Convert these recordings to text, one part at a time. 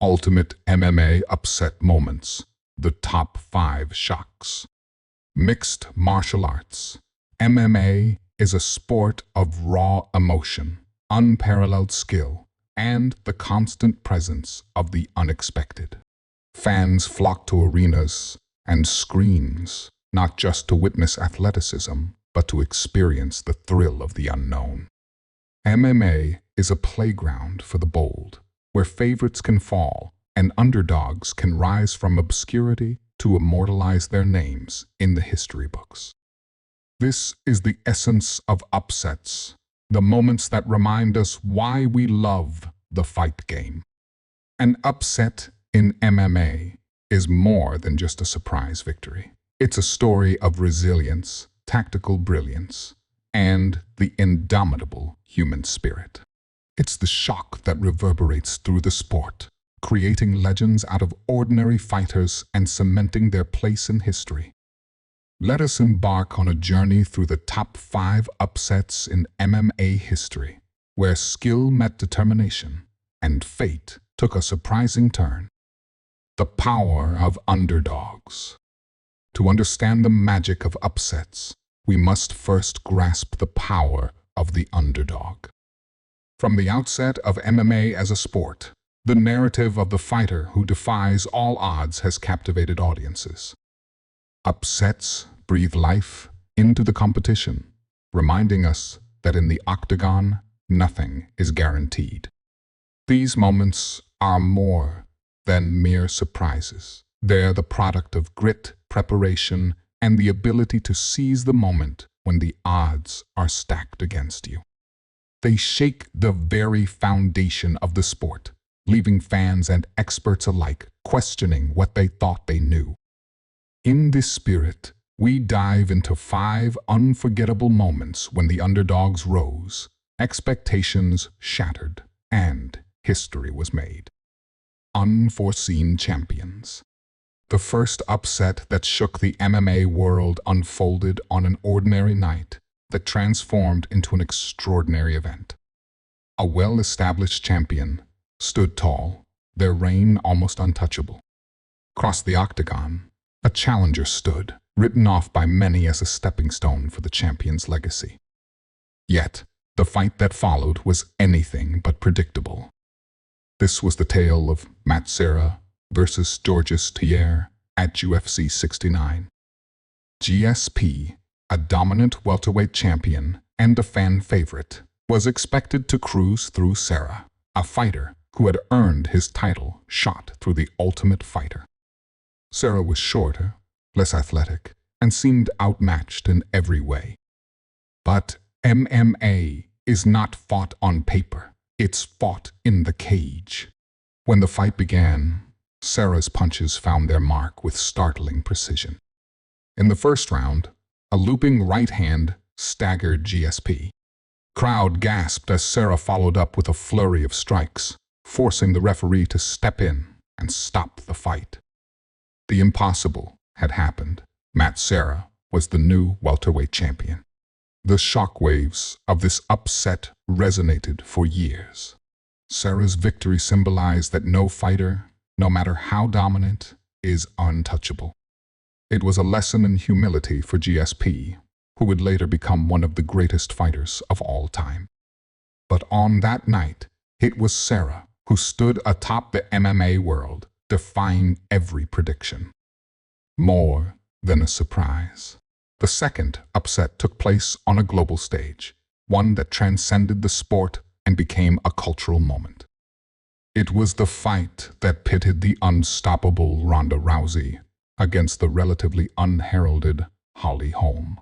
Ultimate MMA upset moments. The top 5 shocks. Mixed martial arts. MMA is a sport of raw emotion, unparalleled skill, and the constant presence of the unexpected. Fans flock to arenas and screens, not just to witness athleticism, but to experience the thrill of the unknown. MMA is a playground for the bold, where favorites can fall and underdogs can rise from obscurity to immortalize their names in the history books. This is the essence of upsets, the moments that remind us why we love the fight game. An upset in MMA is more than just a surprise victory. It's a story of resilience, tactical brilliance, and the indomitable human spirit. It's the shock that reverberates through the sport, creating legends out of ordinary fighters and cementing their place in history. Let us embark on a journey through the top 5 upsets in MMA history, where skill met determination and fate took a surprising turn. The power of underdogs. To understand the magic of upsets, we must first grasp the power of the underdog. From the outset of MMA as a sport, the narrative of the fighter who defies all odds has captivated audiences. Upsets breathe life into the competition, reminding us that in the octagon, nothing is guaranteed. These moments are more than mere surprises. They're the product of grit, preparation, and the ability to seize the moment when the odds are stacked against you. They shake the very foundation of the sport, leaving fans and experts alike questioning what they thought they knew. In this spirit, we dive into 5 unforgettable moments when the underdogs rose, expectations shattered, and history was made. Unforeseen champions. The first upset that shook the MMA world unfolded on an ordinary night that transformed into an extraordinary event. A well-established champion stood tall, their reign almost untouchable. Across the octagon, a challenger stood, written off by many as a stepping stone for the champion's legacy. Yet, the fight that followed was anything but predictable. This was the tale of Matt Serra versus Georges Thiers at UFC 69. GSP, a dominant welterweight champion and a fan favorite, was expected to cruise through Serra, a fighter who had earned his title shot through the Ultimate Fighter. Serra was shorter, less athletic, and seemed outmatched in every way. But MMA is not fought on paper, it's fought in the cage. When the fight began, Serra's punches found their mark with startling precision. In the first round, a looping right hand staggered GSP. Crowd gasped as Serra followed up with a flurry of strikes, forcing the referee to step in and stop the fight. The impossible had happened. Matt Serra was the new welterweight champion. The shockwaves of this upset resonated for years. Serra's victory symbolized that no fighter, no matter how dominant, is untouchable. It was a lesson in humility for GSP, who would later become one of the greatest fighters of all time. But on that night, it was Serra who stood atop the MMA world, defying every prediction. More than a surprise. The second upset took place on a global stage, one that transcended the sport and became a cultural moment. It was the fight that pitted the unstoppable Ronda Rousey against the relatively unheralded Holly Holm.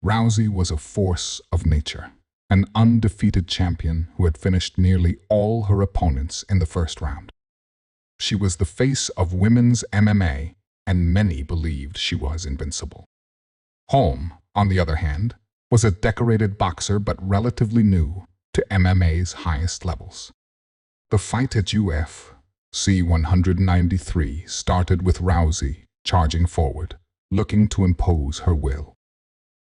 Rousey was a force of nature, an undefeated champion who had finished nearly all her opponents in the first round. She was the face of women's MMA, and many believed she was invincible. Holm, on the other hand, was a decorated boxer but relatively new to MMA's highest levels. The fight at UFC 193 started with Rousey charging forward, looking to impose her will.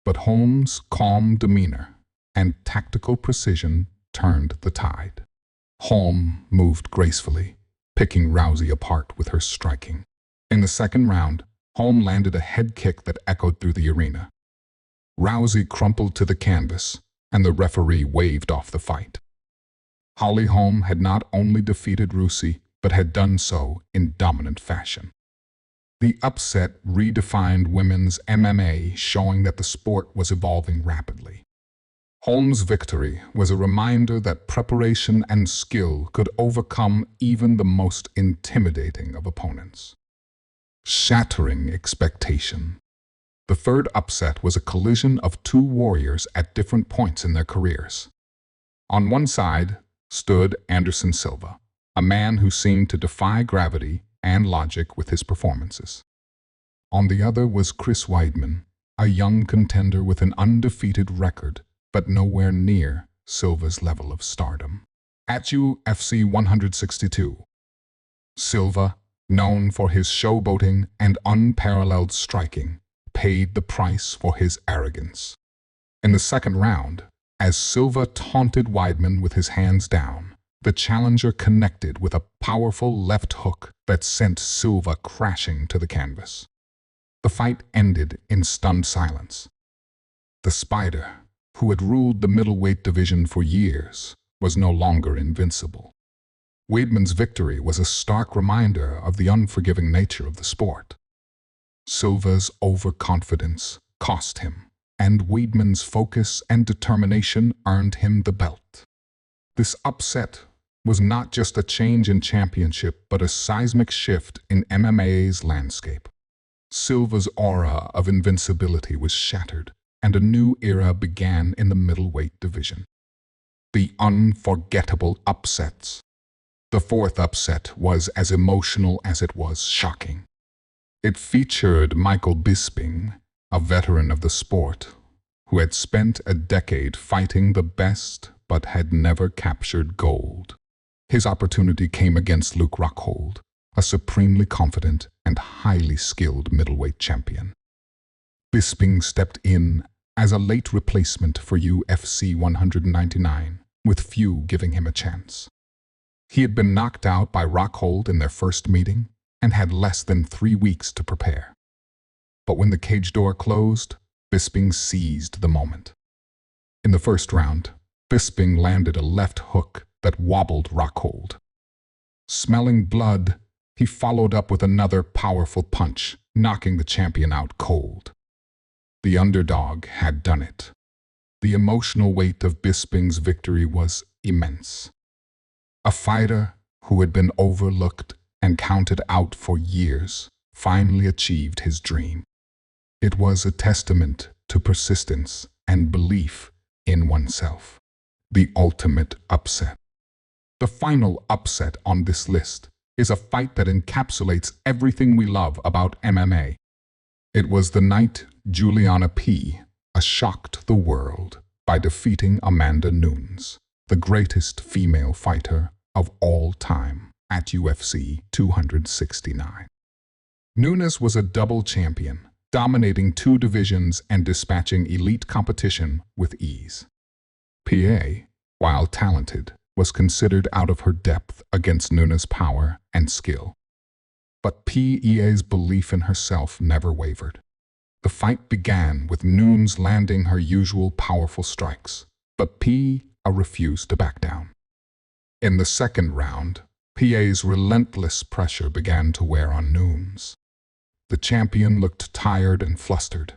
But Holm's calm demeanor and tactical precision turned the tide. Holm moved gracefully, picking Rousey apart with her striking. In the second round, Holm landed a head kick that echoed through the arena. Rousey crumpled to the canvas, and the referee waved off the fight. Holly Holm had not only defeated Rousey, but had done so in dominant fashion. The upset redefined women's MMA, showing that the sport was evolving rapidly. Holm's victory was a reminder that preparation and skill could overcome even the most intimidating of opponents. Shattering expectation. The third upset was a collision of two warriors at different points in their careers. On one side stood Anderson Silva, a man who seemed to defy gravity and logic with his performances. On the other was Chris Weidman, a young contender with an undefeated record, but nowhere near Silva's level of stardom. At UFC 162, Silva, known for his showboating and unparalleled striking, paid the price for his arrogance. In the second round, as Silva taunted Weidman with his hands down, the challenger connected with a powerful left hook that sent Silva crashing to the canvas. The fight ended in stunned silence. The Spider, who had ruled the middleweight division for years, was no longer invincible. Weidman's victory was a stark reminder of the unforgiving nature of the sport. Silva's overconfidence cost him, and Weidman's focus and determination earned him the belt. This upset was not just a change in championship, but a seismic shift in MMA's landscape. Silva's aura of invincibility was shattered, and a new era began in the middleweight division. The unforgettable upsets. The fourth upset was as emotional as it was shocking. It featured Michael Bisping, a veteran of the sport, who had spent a decade fighting the best but had never captured gold. His opportunity came against Luke Rockhold, a supremely confident and highly skilled middleweight champion. Bisping stepped in as a late replacement for UFC 199, with few giving him a chance. He had been knocked out by Rockhold in their first meeting and had less than 3 weeks to prepare. But when the cage door closed, Bisping seized the moment. In the first round, Bisping landed a left hook that wobbled Rockhold. Smelling blood, he followed up with another powerful punch, knocking the champion out cold. The underdog had done it. The emotional weight of Bisping's victory was immense. A fighter who had been overlooked and counted out for years finally achieved his dream. It was a testament to persistence and belief in oneself. The ultimate upset. The final upset on this list is a fight that encapsulates everything we love about MMA. It was the night Juliana P. shocked the world by defeating Amanda Nunes, the greatest female fighter of all time, at UFC 269. Nunes was a double champion, dominating 2 divisions and dispatching elite competition with ease. PA, while talented, was considered out of her depth against Nunes' power and skill. But PEA's belief in herself never wavered. The fight began with Nunes landing her usual powerful strikes, but PA refused to back down. In the second round, PA's relentless pressure began to wear on Nunes. The champion looked tired and flustered.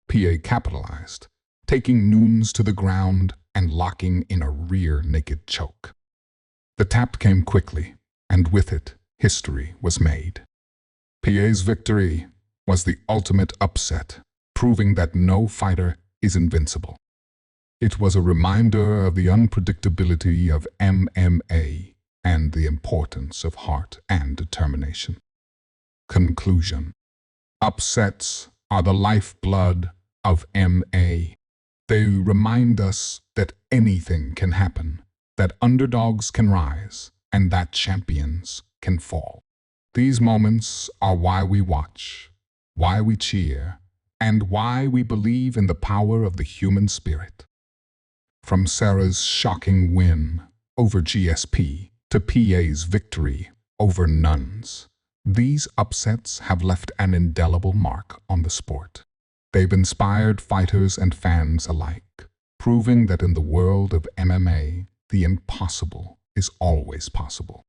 PA capitalized, taking Nunes to the ground and locking in a rear naked choke. The tap came quickly, and with it, history was made. PA's victory was the ultimate upset, proving that no fighter is invincible. It was a reminder of the unpredictability of MMA and the importance of heart and determination. Conclusion. Upsets are the lifeblood of MMA. They remind us that anything can happen, that underdogs can rise, and that champions can fall. These moments are why we watch, why we cheer, and why we believe in the power of the human spirit. From Sarah's shocking win over GSP to PA's victory over nones. These upsets have left an indelible mark on the sport. They've inspired fighters and fans alike, proving that in the world of MMA, the impossible is always possible.